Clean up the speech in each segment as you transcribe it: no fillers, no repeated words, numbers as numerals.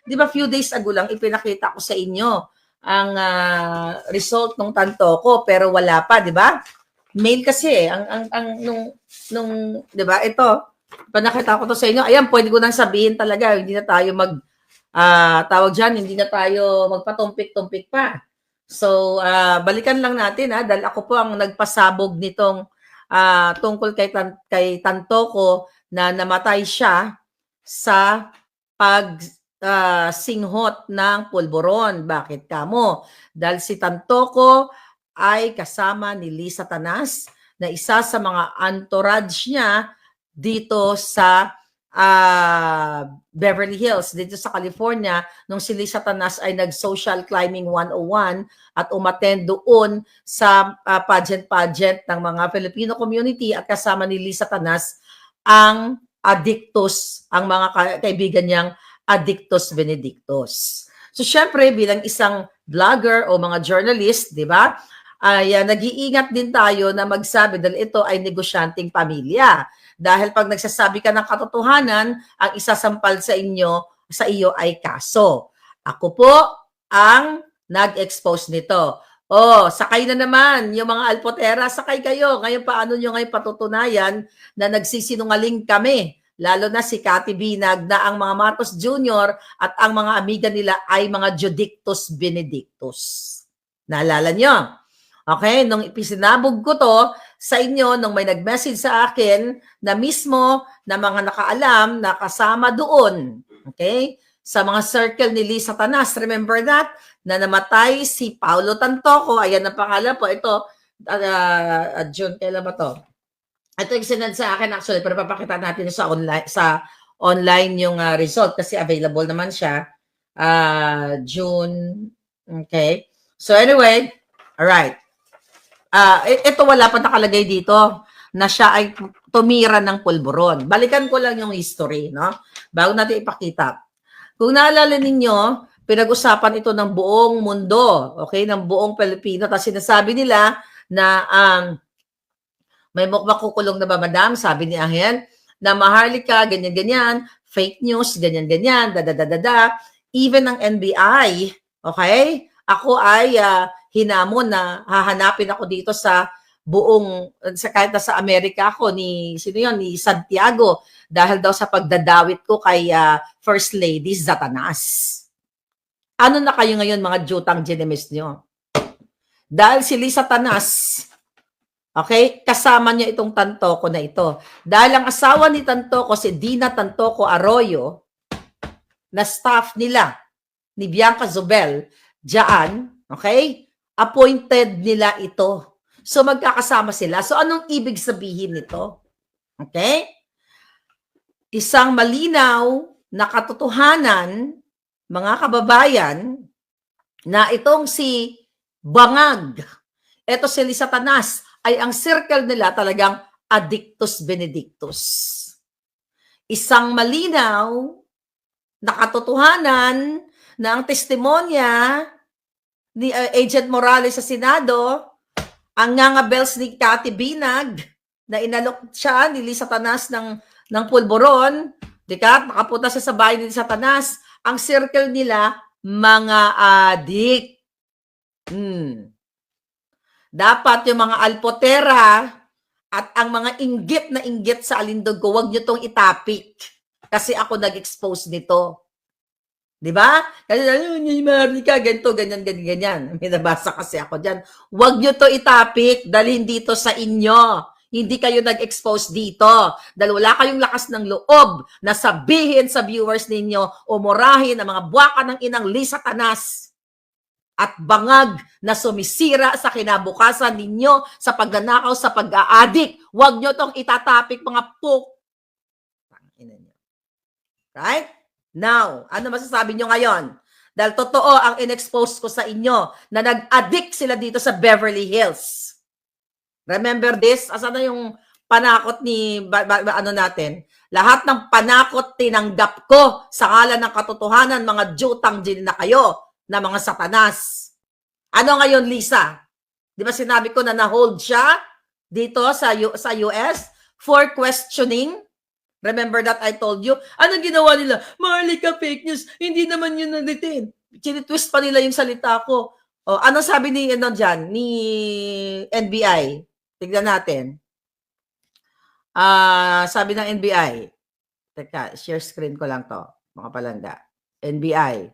Di ba few days ago lang ipinakita ko sa inyo ang result ng tanto ko pero wala pa, di ba? Mail kasi nung 'di ba? Ito, panakita ko to sa inyo. Ayan, pwede ko nang sabihin talaga, hindi na tayo tawag diyan, hindi na tayo magpatumpik-tumpik pa. So, balikan lang natin dahil ako po ang nagpasabog nitong tungkol kay Tantoko na namatay siya sa singhot ng pulburon. Bakit kamo? Dahil si Tantoko ay kasama ni Lisa Tanas na isa sa mga entourage niya dito sa Beverly Hills, dito sa California, nung si Lisa Tanas ay nag-social climbing 101 at umattend doon sa pageant ng mga Filipino community at kasama ni Lisa Tanas ang Addictus, ang mga kaibigan niyang Addictus Benedictus. So syempre bilang isang vlogger o mga journalist, di ba? Ay nag-iingat din tayo na magsabi dahil ito ay negosyanteng pamilya. Dahil pag nagsasabi ka ng katotohanan, ang isasampal sa iyo ay kaso. Ako po ang nag-expose nito. Oh, sakay na naman yung mga alpotera, sakay kayo. Ngayon paano nyo ngayon patutunayan na nagsisinungaling kami? Lalo na si Cathy Binag na ang mga Marcos Jr. at ang mga amiga nila ay mga Judictus Benedictus. Naalala nyo? Okay, nung ipisinabog ko to sa inyo, nung may nag-message sa akin na mismo na mga nakaalam na kasama doon, okay, sa mga circle ni Lisa Tanas, remember that? Na namatay si Paulo Tantoko, ayan ang pangalan po, ito, June, kailan ba to? Ito yung sinad sa akin actually, pero papakita natin sa online yung result kasi available naman siya, June, okay. So anyway, alright. Ito wala pa nakalagay dito na siya ay tumira ng pulburon. Balikan ko lang yung history, no? Bago natin ipakita. Kung naalala ninyo, pinag-usapan ito ng buong mundo, okay? Ng buong Pilipino. Tapos sinasabi nila na may makukulong na ba, madam? Sabi ni Angel, na Maharlika, ganyan-ganyan, fake news, ganyan-ganyan, da-da-da-da-da. Even ng NBI, okay? Ako ay hinamon na hahanapin ako dito sa kahit sa Amerika ako ni Santiago dahil daw sa pagdadawit ko kay First Lady Satanas. Ano na kayo ngayon mga jutang ginemis nyo? Dahil si Lisa Tanas, okay, kasama niya itong Tantoko na ito. Dahil ang asawa ni Tantoko, si Dina Tantoko Arroyo, na staff nila, ni Bianca Zobel, diyan, okay, appointed nila ito. So magkakasama sila. So anong ibig sabihin nito? Okay? Isang malinaw na katotohanan, mga kababayan, na itong si Bangag, ito si Lisa Tanas, ay ang circle nila talagang Addictus Benedictus. Isang malinaw na katotohanan na ang testimonya ni Agent Morales sa Senado, ang ngangabels ni Cathy Binag na inalok siya ni Lisa Tanas ng pulburon, nakapunta siya sa bahay ni Lisa Tanas, ang circle nila, mga adik. Dapat yung mga alpotera at ang mga inggit na inggit sa alindog ko, huwag nyo tong itapik. Kasi ako nag-expose nito. Di ba? Kasi Marlica, ganito, ganyan. May nabasa kasi ako dyan. Huwag nyo to itapik dahil hindi to sa inyo. Hindi kayo nag-expose dito. Dahil wala kayong lakas ng loob na sabihin sa viewers ninyo o murahin ang mga buwaka ng inang Lisa Tanas at Bangag na sumisira sa kinabukasan ninyo sa pagnanakaw, sa pag-aadik. Huwag nyo tong itatapik mga puk. Right? Now, ano masasabi nyo ngayon? Dahil totoo ang in-expose ko sa inyo na nag-addict sila dito sa Beverly Hills. Remember this? Asan na yung panakot ni natin? Lahat ng panakot tinanggap ko sa ngalan ng katotohanan, mga jutang din na kayo na mga Satanas. Ano ngayon, Lisa? Di ba sinabi ko na na-hold siya dito sa US for questioning? Remember that I told you? Anong ginawa nila? Maharlika, fake news. Hindi naman yun na-detain. Tinitwist pa nila yung salita ko. O, anong sabi ni, dyan, ni NBI? Tignan natin. Sabi ng NBI. Teka, share screen ko lang to, mga palangga. NBI.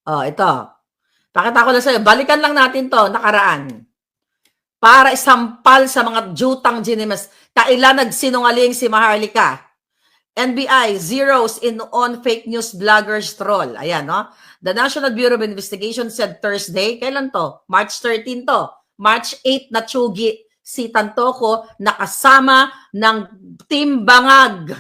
Ito. Pakita ko lang sa'yo. Balikan lang natin to, nakaraan. Para isampal sa mga jutang ginimas. Kailan nagsinungaling si Maharlika? NBI zeroes in on fake news bloggers troll. Ayan, no? The National Bureau of Investigation said Thursday, kailan to? March 13 to. March 8 na tsugi si Tantoco nakasama ng Team Bangag,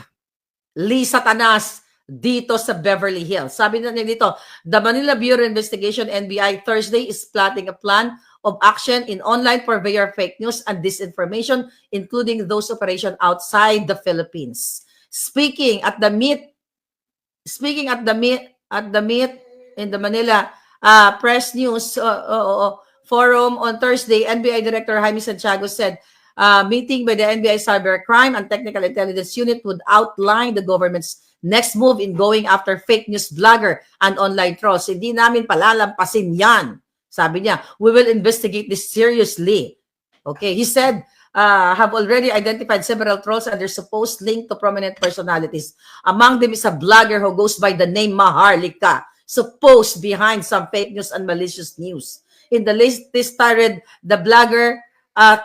Lisa Tanas, dito sa Beverly Hills. Sabi na niya dito, the Manila Bureau of Investigation, NBI, Thursday is plotting a plan of action in online purveyor fake news and disinformation, including those operation outside the Philippines. Speaking at the meet in the Manila Press News Forum on Thursday, NBI Director Jaime Santiago said, meeting by the NBI Cybercrime and Technical Intelligence Unit would outline the government's next move in going after fake news blogger and online trolls. Hindi namin palalampasin yan. Sabi niya, we will investigate this seriously. Okay, he said, have already identified several trolls and their supposed link to prominent personalities. Among them is a blogger who goes by the name Maharlika, supposed behind some fake news and malicious news. In the latest tirade, the blogger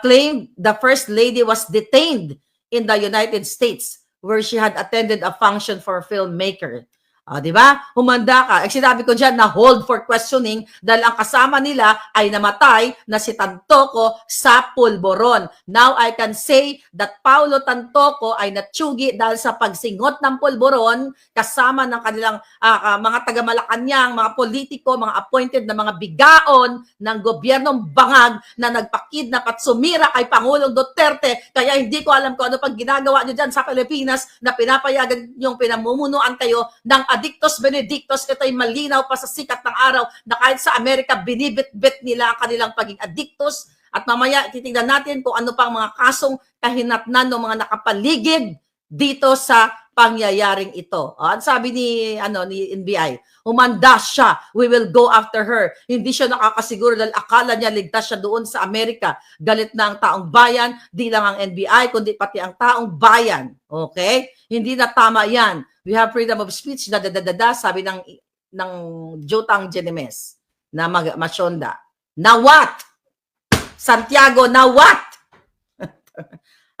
claimed the First Lady was detained in the United States where she had attended a function for a filmmaker. Di ba? Humanda ka. Sinabi ko dyan na hold for questioning dahil ang kasama nila ay namatay na si Tantoco sa pulboron. Now I can say that Paulo Tantoco ay natsugi dahil sa pagsingot ng pulboron kasama ng kanilang mga taga-Malacanang, mga politiko, mga appointed na mga bigaon ng gobyernong bangag na nagpakidnap at sumira kay Pangulong Duterte. Kaya hindi ko alam kung ano pang ginagawa nyo dyan sa Pilipinas na pinapayagan yung pinamumunuan kayo ng Adictos Benedictos. Ito ay malinaw pa sa sikat ng araw na kahit sa Amerika binibit-bit nila ang kanilang pagiging adictos. At mamaya titignan natin kung ano pang mga kasong kahinatnan ng mga nakapaligid dito sa pangyayaring ito. At sabi ni NBI, umanda siya, we will go after her. Hindi siya nakakasiguro dahil akala niya ligtas siya doon sa Amerika. Galit na ang taong bayan, di lang ang NBI, kundi pati ang taong bayan. Okay? Hindi na tama yan. We have freedom of speech, sabi ng Jutang Genimes na Masyonda. Na what? Santiago, na what?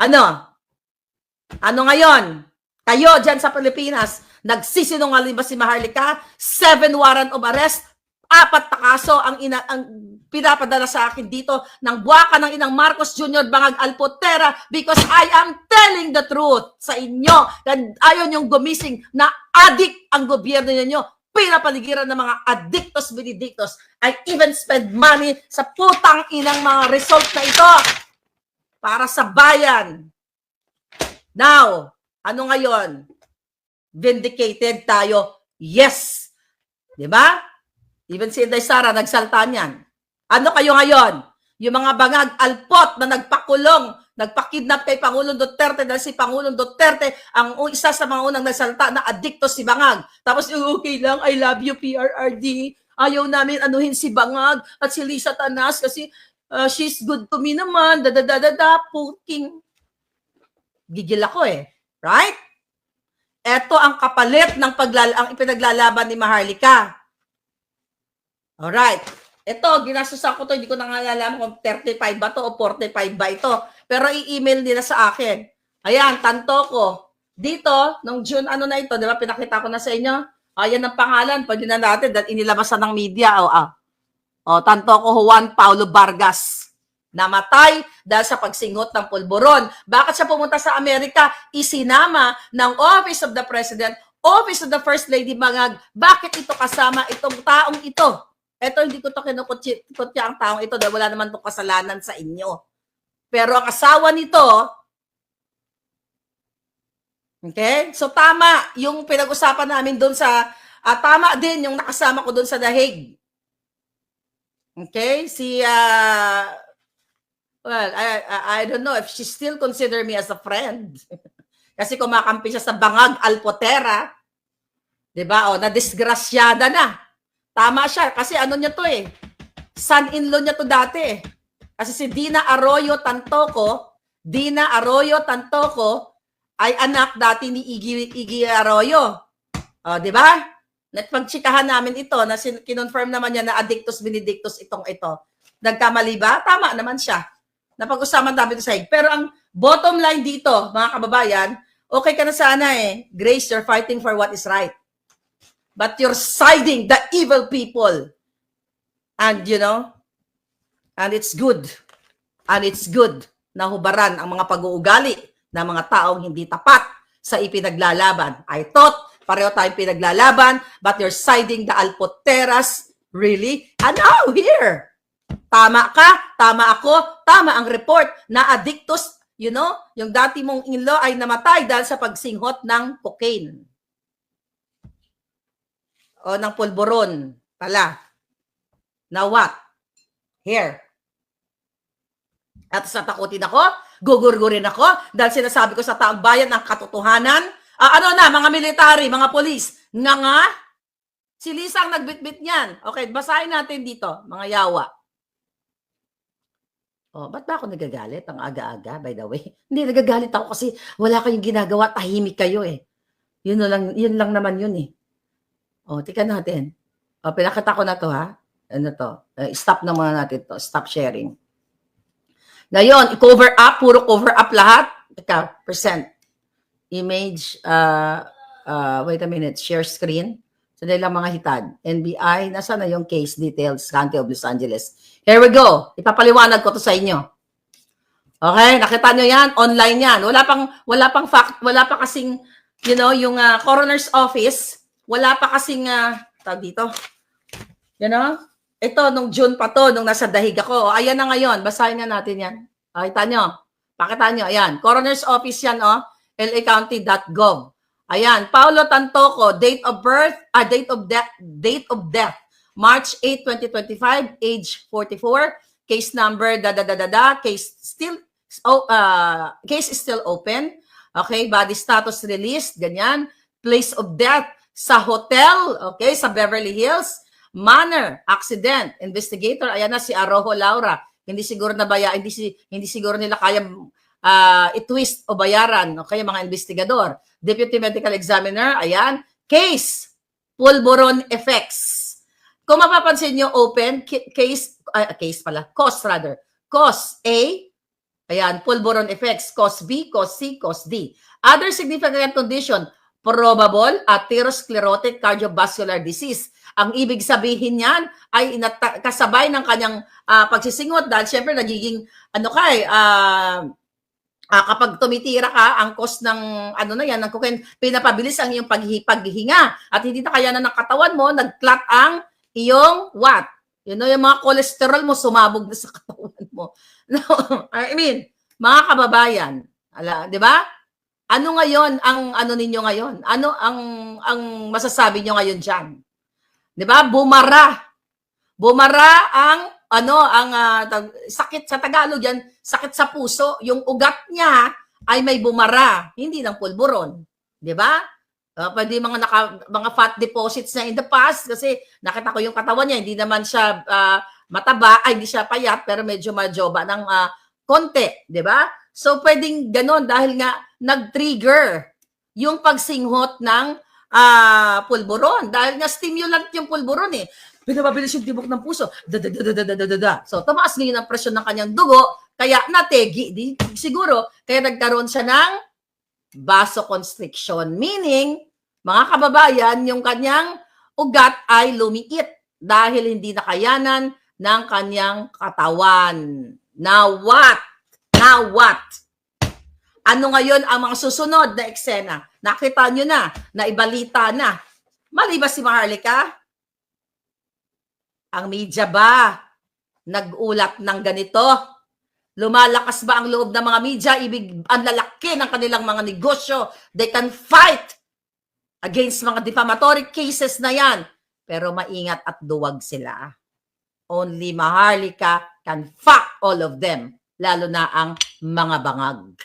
Ano ngayon? Kayo dyan sa Pilipinas, nagsisinungaling ba si Maharlika? 7 warrant of arrest, 4 na kaso ang pinapadala sa akin dito ng buwaka ng inang Marcos Jr. Bangag Alpotera because I am telling the truth sa inyo. Ayaw niyong gumising na addict ang gobyerno ninyo. Pinapaligiran ng mga addictos benedictos. I even spend money sa putang inang mga result na ito para sa bayan. Now, ano ngayon? Vindicated tayo? Yes. Diba? Even si Inday Sara nagsalta niyan. Ano kayo ngayon? Yung mga bangag alpot na nagpakulong, nagpakidnap kay Pangulong Duterte dahil si Pangulong Duterte ang isa sa mga unang nagsalta na adikto si Bangag. Tapos okay lang, I love you PRRD. Ayaw namin anuhin si Bangag at si Lisa Tanas kasi she's good to me naman. Puking. Gigil ako eh. Right? Ito ang kapalit ng ang ipinaglalaban ni Maharlika. Alright. Ito, ginastusan ko to, hindi ko nangalaman kung 35 ba to o 45 ba ito. Pero i-email nila sa akin. Ayan, Tantoco. Dito, nung June, na ito, di ba, pinakita ko na sa inyo. Ayan ang pangalan, pwede na natin, dahil inilabasan ng media. Tantoco Juan Paulo Vargas. Namatay dahil sa pagsingot ng pulburon. Bakit siya pumunta sa Amerika? Isinama ng Office of the President, Office of the First Lady Bangag. Bakit ito kasama itong taong ito? Ito, hindi ko ito kinukutya ang taong ito dahil wala naman itong kasalanan sa inyo. Pero ang asawa nito, okay? So, tama yung pinag-usapan namin doon sa, tama din yung nakasama ko doon sa The Hague. Okay? Well, I don't know if she still consider me as a friend. Kasi kumakampi siya sa Bangag Alpotera. Diba? O, na-disgrasyada na. Tama siya. Kasi ano niya to eh. Son-in-law niya to dati eh. Kasi si Dina Arroyo Tantoco ay anak dati ni Iggy Arroyo. O, di ba? Pagtsikahan namin ito na kinonfirm naman niya na addictus benedictus ito. Nagkamali ba? Tama naman siya. Napag-usapan namin ito sa hig. Pero ang bottom line dito, mga kababayan, okay ka na sana eh. Grace, you're fighting for what is right. But you're siding the evil people. And you know, and it's good. And it's good na hubaran ang mga pag-uugali ng mga taong hindi tapat sa ipinaglalaban. I thought pareho tayong pinaglalaban, but you're siding the Alpoteras. Really? And now, here. Tama ka, tama ako, tama ang report na addictus, you know, yung dati mong in-law ay namatay dahil sa pagsinghot ng cocaine. O ng pulburon pala. Now what? Here. At tatakutin ako, gugurgurin ako, dahil sinasabi ko sa taong bayan ng katotohanan. Ano na, mga military, mga polis, nga, si Lisa ang nagbitbit niyan. Okay, basahin natin dito, mga yawa. Oh, ba't ba ako nagagalit? Ang aga-aga, by the way. Hindi, nagagalit ako kasi wala kayong ginagawa, tahimik kayo eh. Yun lang naman yun eh. Oh, tika natin. Oh, pinakita ko na to ha. Ano to? Stop na muna natin to. Stop sharing. Ngayon, i-cover up, puro cover up lahat. Teka, percent. Image, wait a minute, share screen. So, dahil lang mga hitad. NBI, nasa na yung case details, County of Los Angeles. Here we go. Ipapaliwanag ko to sa inyo. Okay, nakita nyo yan? Online yan. Wala pa kasing, you know, yung coroner's office, wala pa kasing, tawag dito, you know, ito, nung June pa to, nung nasa dahig ako. Ayan na ngayon, basahin nga natin yan. Pakita nyo. Pakita nyo, ayan. Coroner's office yan, lacounty.gov. Ayan, Paulo Tantoco, date of death, March 8, 2025, age 44, case number, case is still open. Okay, body status released, ganyan. Place of death, sa hotel, okay, sa Beverly Hills. Manner, accident, investigator, ayan na si Arojo Laura. Hindi siguro nila kaya i-twist o bayaran, okay, mga investigador. Deputy Medical Examiner, ayan. Case, pulburon effects. Kung mapapansin nyo, open, cause A, ayan, pulburon effects, cause B, cause C, cause D. Other significant condition, probable atherosclerotic cardiovascular disease. Ang ibig sabihin niyan ay kasabay ng kanyang pagsisingot dahil syempre nagiging kapag tumitira ka, ang cause ng ng cocaine, pinapabilis ang iyong paghihinga at hindi na kaya ng katawan mo, nag-clot ang iyong what? You know, yung mga cholesterol mo sumabog na sa katawan mo. No, I mean, mga kababayan, di ba? Ano ngayon ang ninyo ngayon? Ano ang masasabi nyo ngayon diyan? 'Di ba? Bumara ang sakit sa Tagalog yan, sakit sa puso, yung ugat niya ay may bumara, hindi ng pulburon, 'di ba? Pwede mga fat deposits na in the past kasi nakita ko yung katawan niya, hindi naman siya mataba, hindi siya payat pero medyo majoba ng konti, 'di ba? So pwedeng ganon dahil nga nag-trigger yung pagsinghot ng pulburon dahil nga stimulant yung pulburon eh. Pinapabilis yung tibok ng puso. So tumaas ngayon ang presyon ng kanyang dugo kaya nategi siguro kaya nagkaroon siya ng vasoconstriction, meaning mga kababayan yung kanyang ugat ay lumiit dahil hindi nakayanan ng kanyang katawan. Now what? Ano ngayon ang mga susunod na eksena? Nakita nyo na ibalita na. Mali ba si Maharlika? Ang media ba nag-ulat ng ganito? Lumalakas ba ang loob ng mga media? Ang lalaki ng kanilang mga negosyo. They can fight against mga defamatory cases na yan. Pero maingat at duwag sila. Only Maharlika can fuck all of them. Lalo na ang mga bangag.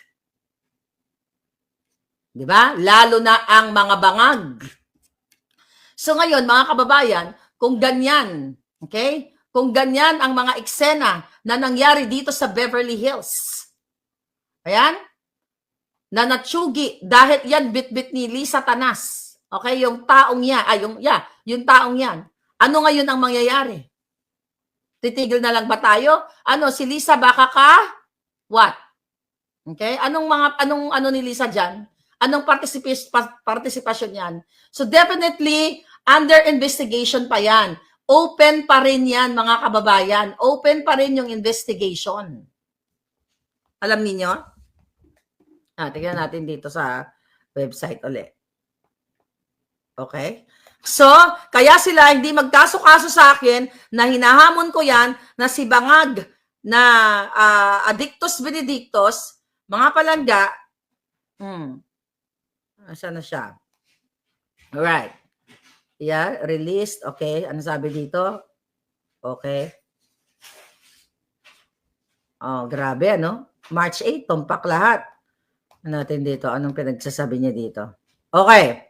Di ba? Lalo na ang mga bangag. So ngayon, mga kababayan, kung ganyan, okay? Kung ganyan ang mga eksena na nangyari dito sa Beverly Hills, ayan, na natsugi dahil yan bit-bit ni Lisa Tanas. Okay, yung taong yan, yung taong yan. Ano ngayon ang mangyayari? Titigil na lang ba tayo? Ano, si Lisa baka ka? What? Okay? Anong ni Lisa diyan? Anong participation yan? So definitely, under investigation pa yan. Open pa rin yan, mga kababayan. Open pa rin yung investigation. Alam niyo? Tingnan natin dito sa website ulit. Okay? So, kaya sila hindi magkaso-kaso sa akin na hinahamon ko yan na si Bangag na Addictus Benedictus, mga palangga, saan na siya? Alright. Yeah, released. Okay, ano sabi dito? Okay. Oh, grabe, ano? March 8, tumpak lahat. Ano natin dito? Anong pinagsasabi niya dito? Okay.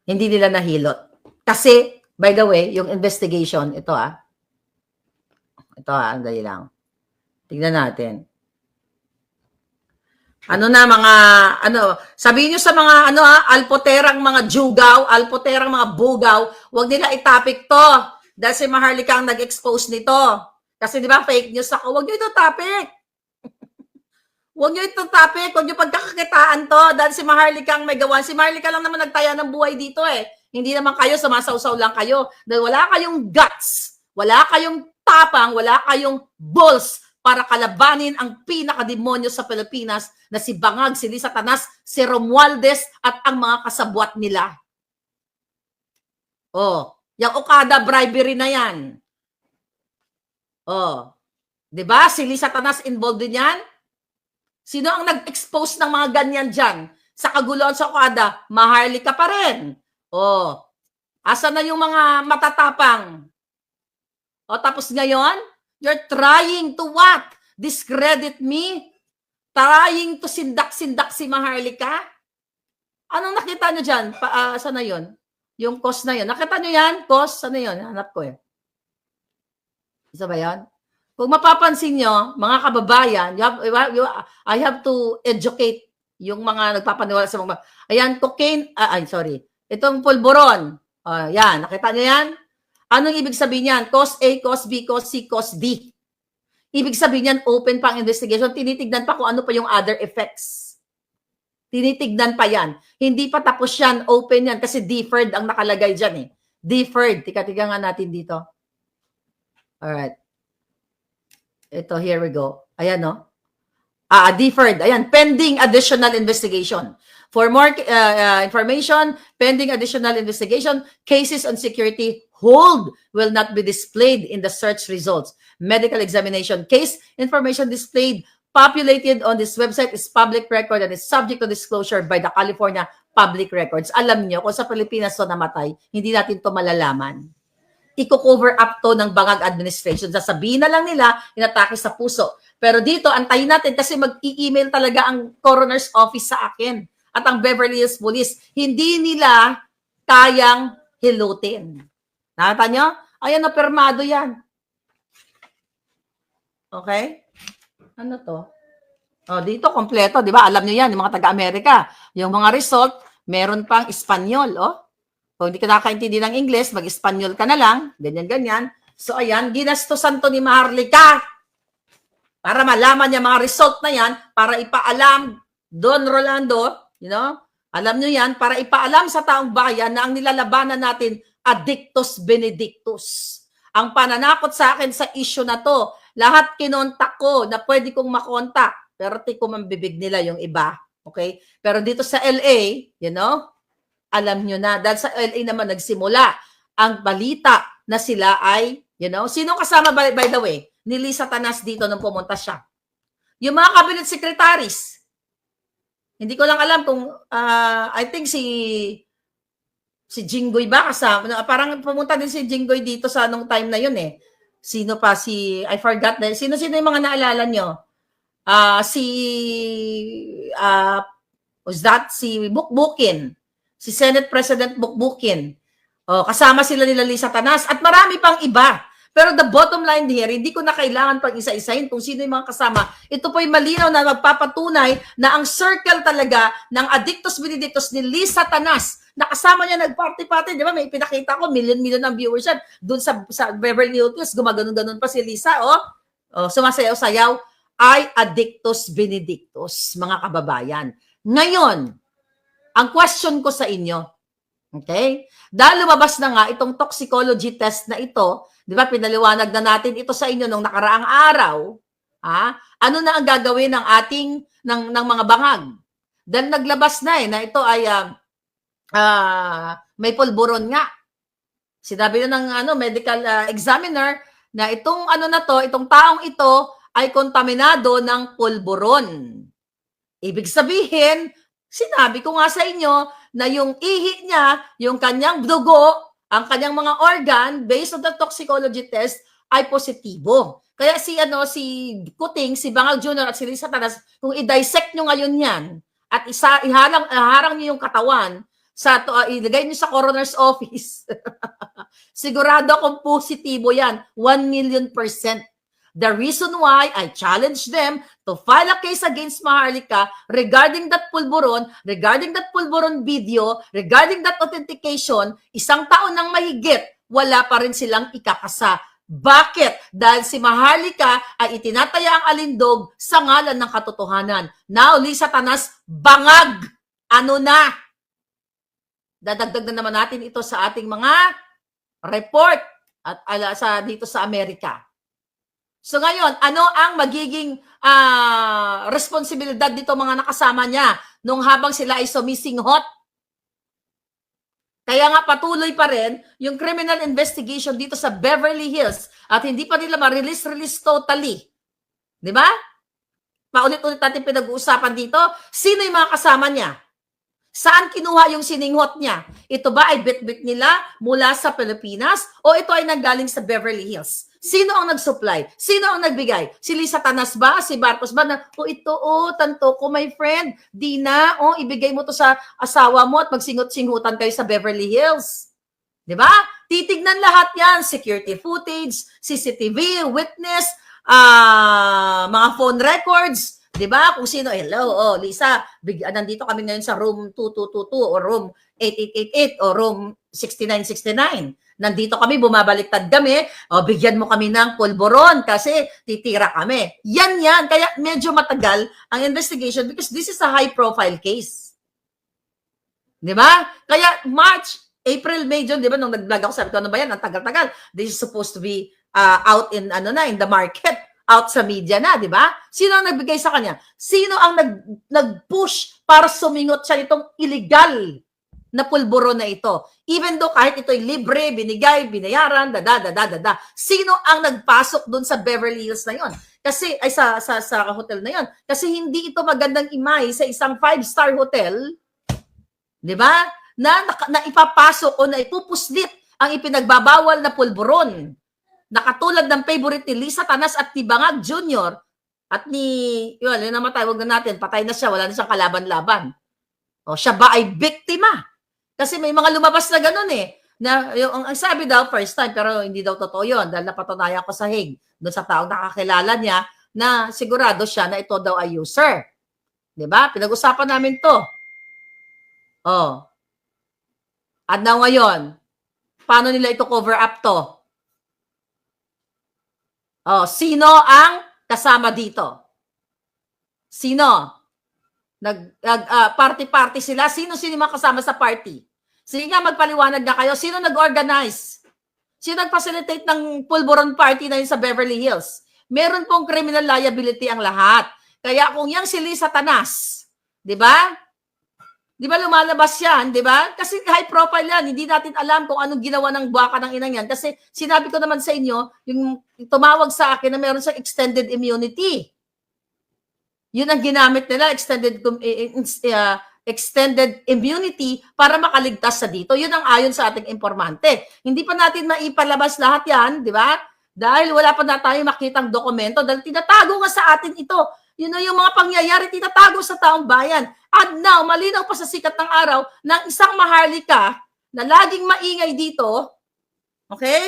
Hindi nila nahilot. Kasi, by the way, yung investigation, ito dali lang. Tignan natin. Sabihin nyo sa mga, alpoterang mga jugaw, alpoterang mga bugaw, huwag nila itapik to. Dahil si Maharlika ang nag-expose nito. Kasi di ba, fake news ako, huwag nyo ito topic. Huwag nyo ito topic, huwag nyo pagkakakitaan to. Dahil si Maharlika ang may gawan. Si Maharlika lang naman nagtaya ng buhay dito eh. Hindi naman kayo, sumasawsaw lang kayo. Dahil wala kayong guts, wala kayong tapang, wala kayong balls para kalabanin ang pinakademonyo sa Pilipinas na si Bangag, si Lisa Tanas, si Romualdez at ang mga kasabwat nila. Oh, yung Okada bribery na yan. Oh, 'di ba? Si Lisa Tanas involved din yan. Sino ang nag-expose ng mga ganyan diyan? Sa kaguluhan sa Okada, Maharlika pa rin. Oh, asa na yung mga matatapang? O tapos ngayon, you're trying to what? Discredit me? Trying to sindak-sindak si Maharlika? Anong nakita nyo dyan? Saan na yun? Yung cause na yun. Nakita nyo yan? Cause? Saan na yun? Hanap ko eh. Isa ba yan? Kung mapapansin nyo, mga kababayan, I have to educate yung mga nagpapaniwala sa mga... Ayan, cocaine... Itong pulburon. Yan, nakita nyo yan? Anong ibig sabihin yan? Cause A, cause B, cause C, cause D. Ibig sabihin yan, open pa ang investigation. Tinitignan pa kung ano pa yung other effects. Tinitignan pa yan. Hindi pa tapos yan, open yan. Kasi deferred ang nakalagay dyan eh. Deferred. Tika nga natin dito. Alright. Ito, here we go. Ayan, no? Deferred. Ayan, pending additional investigation. For more information, pending additional investigation, cases on security hold will not be displayed in the search results. Medical examination case information displayed populated on this website is public record and is subject to disclosure by the California Public Records. Alam nyo, kung sa Pilipinas to namatay, hindi natin to malalaman. Iko-cover up to ng Bangag administration. Sasabihin na lang nila, inatake sa puso. Pero dito, antayin natin kasi mag-i-email talaga ang coroner's office sa akin at ang Beverly Hills Police. Hindi nila kayang hilutin. Nakita nyo? Ayan, permado yan. Okay? Ano to? Dito, kompleto. Di ba? Alam nyo yan, yung mga taga-Amerika. Yung mga result, meron pang Espanyol. Kung hindi ka nakakaintindi ng English, mag-Espanyol ka na lang. Ganyan-ganyan. So, ayan, ginastosan to ni Maharlika para malaman niya mga result na yan, para ipaalam, Don Rolando, alam nyo yan, para ipaalam sa taong bayan na ang nilalabanan natin, Addictus Benedictus. Ang pananakot sa akin sa issue na to, lahat kinontak ko na pwede kong makontak, pero di ko mambibig nila yung iba. Okay? Pero dito sa LA, alam nyo na, dahil sa LA naman nagsimula ang balita na sila ay, sino kasama by the way, ni Lisa Tanas dito nung pumunta siya? Yung mga cabinet secretaries. Hindi ko lang alam kung, I think si Jinggoy ba kasama? Parang pumunta din si Jinggoy dito sa anong time na yun eh. Sino pa? I forgot na. Sino yung mga naalala nyo? Who's that? Si Bukbukin. Si Senate President Bukbukin. Kasama sila nila Lisa Tanas at marami pang iba. Pero the bottom line here, hindi ko na kailangan pang isa-isahin kung sino yung mga kasama. Ito po yung malinaw na magpapatunay na ang circle talaga ng Addictus Benedictus ni Lisa Tanas, na kasama niya nag-party-party, di ba? May pinakita ko, million-million ng viewers yan. Doon sa Beverly Hills, gumaganon-ganon pa si Lisa, sumasayaw-sayaw, ay Addictus Benedictus, mga kababayan. Ngayon, ang question ko sa inyo, okay? Dahil lumabas na nga itong toxicology test na ito, di ba, pinaliwanag na natin ito sa inyo nung nakaraang araw, ano na ang gagawin ng ng mga bangag? Dahil naglabas na na ito ay may pulburon nga. Sinabi na ng medical examiner na itong itong taong ito ay kontaminado ng pulburon. Ibig sabihin, sinabi ko nga sa inyo na yung ihi niya, yung kanyang dugo, ang kanyang mga organ, based on the toxicology test, ay positibo. Kaya si Kuting, si Bangag Jr. at si Lisa Tanas, kung i-dissect nyo ngayon yan, at iharang nyo yung katawan, ilagay nyo sa coroner's office, sigurado akong positibo yan, 1,000,000%. The reason why I challenge them to file a case against Maharlika regarding that pulburon video, regarding that authentication, 1 taon nang mahigit, wala pa rin silang ikakasa. Bakit? Dahil si Maharlika ay itinataya ang alindog sa ngalan ng katotohanan. Now, Lisa Tanas, bangag! Ano na? Dadagdag na naman natin ito sa ating mga report at dito sa Amerika. So ngayon, ano ang magiging responsibilidad dito mga nakasama niya nung habang sila ay sumisinghot? Kaya nga patuloy pa rin yung criminal investigation dito sa Beverly Hills at hindi pa nila ma-release totally. Di ba? Paulit-ulit natin pinag-uusapan dito. Sino yung mga kasama niya? Saan kinuha yung sininghot niya? Ito ba ay bit-bit nila mula sa Pilipinas o ito ay nanggaling sa Beverly Hills? Sino ang nag-supply? Sino ang nagbigay? Si Lisa Tanas ba? Si Barcos ba? Tanto ko, my friend. Di na, ibigay mo to sa asawa mo at magsingot-singhutan kayo sa Beverly Hills. Di ba? Titignan lahat yan. Security footage, CCTV, witness, mga phone records. Di ba? Kung sino, hello, Lisa, nandito kami ngayon sa room 2222 o room 8888 o room 6969. Nandito kami, bumabaliktad kami, bigyan mo kami ng pulburon kasi titira kami. Yan. Kaya medyo matagal ang investigation because this is a high-profile case. Di ba? Kaya March, April, May, June, di ba? Nung nag-vlog ako, sabi ko, ano ba yan? Ang tagal-tagal. This is supposed to be out in the market, out sa media na, di ba? Sino ang nagbigay sa kanya? Sino ang nag-push para sumingot siya nitong illegal na pulburon na ito? Even though kahit ito'y libre, binigay, binayaran, sino ang nagpasok dun sa Beverly Hills na yon? Kasi, ay sa hotel na yon. Kasi hindi ito magandang imay sa isang 5-star hotel, di ba? Na ipapasok o na ipupuslit ang ipinagbabawal na pulburon. Nakatulad ng favorite ni Lisa Tanas at ni Bangag Jr. at yun namatay, wag na natin, patay na siya, wala na siyang kalaban-laban. Siya ba ay biktima? Kasi may mga lumabas na ganun na ang sabi daw first time, pero hindi daw totoo yun dahil napatunayan ko sa Hague doon sa taong nakakilala niya na sigurado siya na ito daw ay user. Diba? Pinag-usapan namin to. At now ngayon, paano nila ito cover up to? Sino ang kasama dito? Sino? Party-party sila? Sino mga kasama sa party? Sige nga, magpaliwanag na kayo. Sino nag-organize? Sino nag-facilitate ng pulburon party na yun sa Beverly Hills? Meron pong criminal liability ang lahat. Kaya kung yang si Lisa Tanas, di ba? Di ba lumalabas yan, di ba? Kasi high profile yan. Hindi natin alam kung anong ginawa ng baka ng inang yan. Kasi sinabi ko naman sa inyo, yung tumawag sa akin na meron siyang extended immunity. Yun ang ginamit nila, extended immunity para makaligtas sa dito. Yun ang ayon sa ating informante. Hindi pa natin maipalabas lahat yan, di ba? Dahil wala pa na tayo makitang dokumento dahil tinatago nga sa atin ito Yun na yung mga pangyayari tinatago sa taong bayan. At now, malinaw pa sa sikat ng araw ng isang maharlika na laging maingay dito, okay?